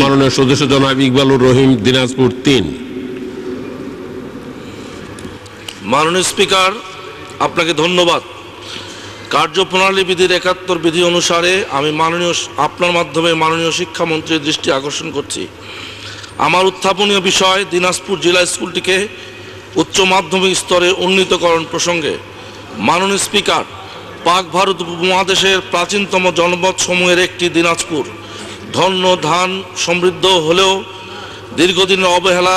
মাননীয় সদস্য জনাব ইকবালুর রহিম, দিনাজপুর 3। মাননীয় স্পিকার, আপনাকে ধন্যবাদ। কার্যপ্রণালী বিধির 71 বিধি অনুসারে আমি আপনার মাধ্যমে মাননীয় শিক্ষামন্ত্রীর দৃষ্টি আকর্ষণ করছি। আমার উত্থাপনীয় বিষয় দিনাজপুর জেলা স্কুলটিকে উচ্চ মাধ্যমিক স্তরে উন্নীতকরণ প্রসঙ্গে। মাননীয় স্পিকার, পাক ভারত উপমহাদেশের প্রাচীনতম জনপদ সমূহের একটি দিনাজপুর ধন্য ধান সমৃদ্ধ হলেও দীর্ঘদিনের অবহেলা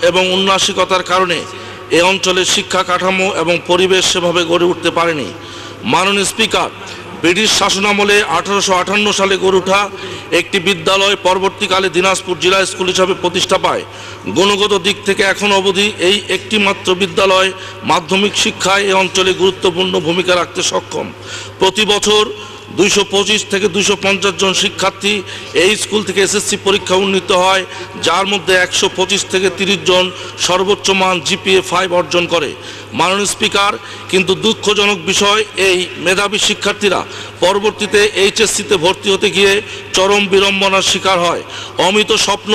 এবং উন্নাসিকতার কারণে এ অঞ্চলের শিক্ষা কাঠামো এবং পরিবেশ সেভাবে গড়ে উঠতে পারেনি। মাননীয় স্পিকার, ব্রিটিশ শাসনামলে 1858 সালে গড়ে ওঠা একটি বিদ্যালয় পরবর্তীকালে দিনাজপুর জেলা স্কুল হিসাবে প্রতিষ্ঠা পায়। গুণগত দিক থেকে এখন অবধি এই একটি মাত্র বিদ্যালয় মাধ্যমিক শিক্ষায় এ অঞ্চলে গুরুত্বপূর্ণ ভূমিকা রাখতে সক্ষম। প্রতি বছর 225 থেকে 250 জন শিক্ষার্থী এই স্কুল থেকে এসএসসি পরীক্ষা উন্নীত হয়, যার মধ্যে 125 থেকে 30 জন সর্বোচ্চ মান GPA 5 অর্জন করে। মাননীয় স্পিকার, কিন্তু দুঃখজনক বিষয়, এই মেধাবী শিক্ষার্থীরা পরবর্তীতে এইচএসসিতে ভর্তি হতে গিয়ে চরম বিড়ম্বনার শিকার হয়। অমিত স্বপ্ন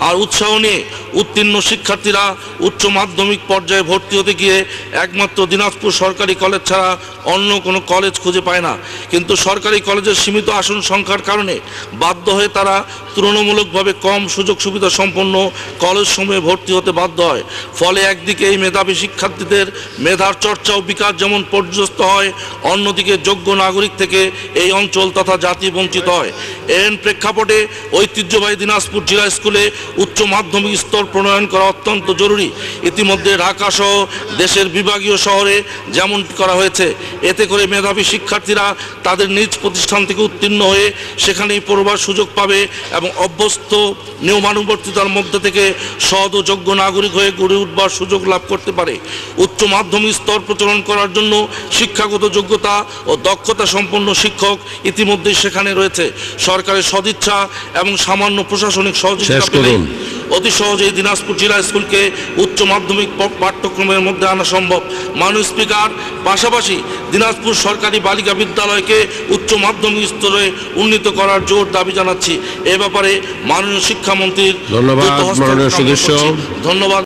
আর উৎসাহ নিয়ে উত্তীর্ণ শিক্ষার্থীরা উচ্চ মাধ্যমিক পর্যায়ে ভর্তি হতে গিয়ে একমাত্র দিনাজপুর সরকারি কলেজ ছাড়া অন্য কোনো কলেজ খুঁজে পায় না। কিন্তু সরকারি কলেজের সীমিত আসন সংখ্যার কারণে বাধ্য হয়ে তারা তুলনামূলকভাবে কম সুযোগ সুবিধা সম্পন্ন কলেজসমূহে ভর্তি হতে বাধ্য হয়। ফলে একদিকে এই মেধাবী শিক্ষার্থীদের মেধার চর্চা ও বিকাশ যেমন পর্যস্ত হয়, অন্যদিকে যোগ্য নাগরিক থেকে এই অঞ্চল তথা জাতি বঞ্চিত হয়। এর প্রেক্ষাপটে ঐতিহ্যবাহী দিনাজপুর জেলা স্কুলে উচ্চ মাধ্যমিক স্তর প্রণয়ন করা অত্যন্ত জরুরি। ইতিমধ্যে ঢাকা সহ দেশের বিভাগীয় শহরে যেমন করা হয়েছে, এতে করে মেধাবী শিক্ষার্থীরা তাদের নিজ প্রতিষ্ঠান থেকে উত্তীর্ণ হয়ে সেখানেই পড়বার সুযোগ পাবে এবং অভ্যস্ত নিয়মানুবর্তিতার মধ্যে থেকে সৎ ও যোগ্য নাগরিক হয়ে গড়ে উঠবার সুযোগ লাভ করতে পারে। উচ্চ মাধ্যমিক স্তর প্রচলন করার জন্য শিক্ষাগত যোগ্যতা ও দক্ষতা সম্পন্ন শিক্ষক ইতিমধ্যেই সেখানে রয়েছে। সরকারের সদিচ্ছা এবং সামান্য প্রশাসনিক সহযোগিতা পেলে অতি সহজেই দিনাজপুর জেলা স্কুলকে উচ্চ মাধ্যমিক পাঠ্যক্রমের মধ্যে আনা সম্ভব। মাননীয় স্পিকার, পাশাপাশি দিনাজপুর সরকারি বালিকা বিদ্যালয়কে উচ্চ মাধ্যমিক স্তরে উন্নীত করার জোর দাবি জানাচ্ছি। এ ব্যাপারে মাননীয় শিক্ষামন্ত্রীর ধন্যবাদ। ধন্যবাদ।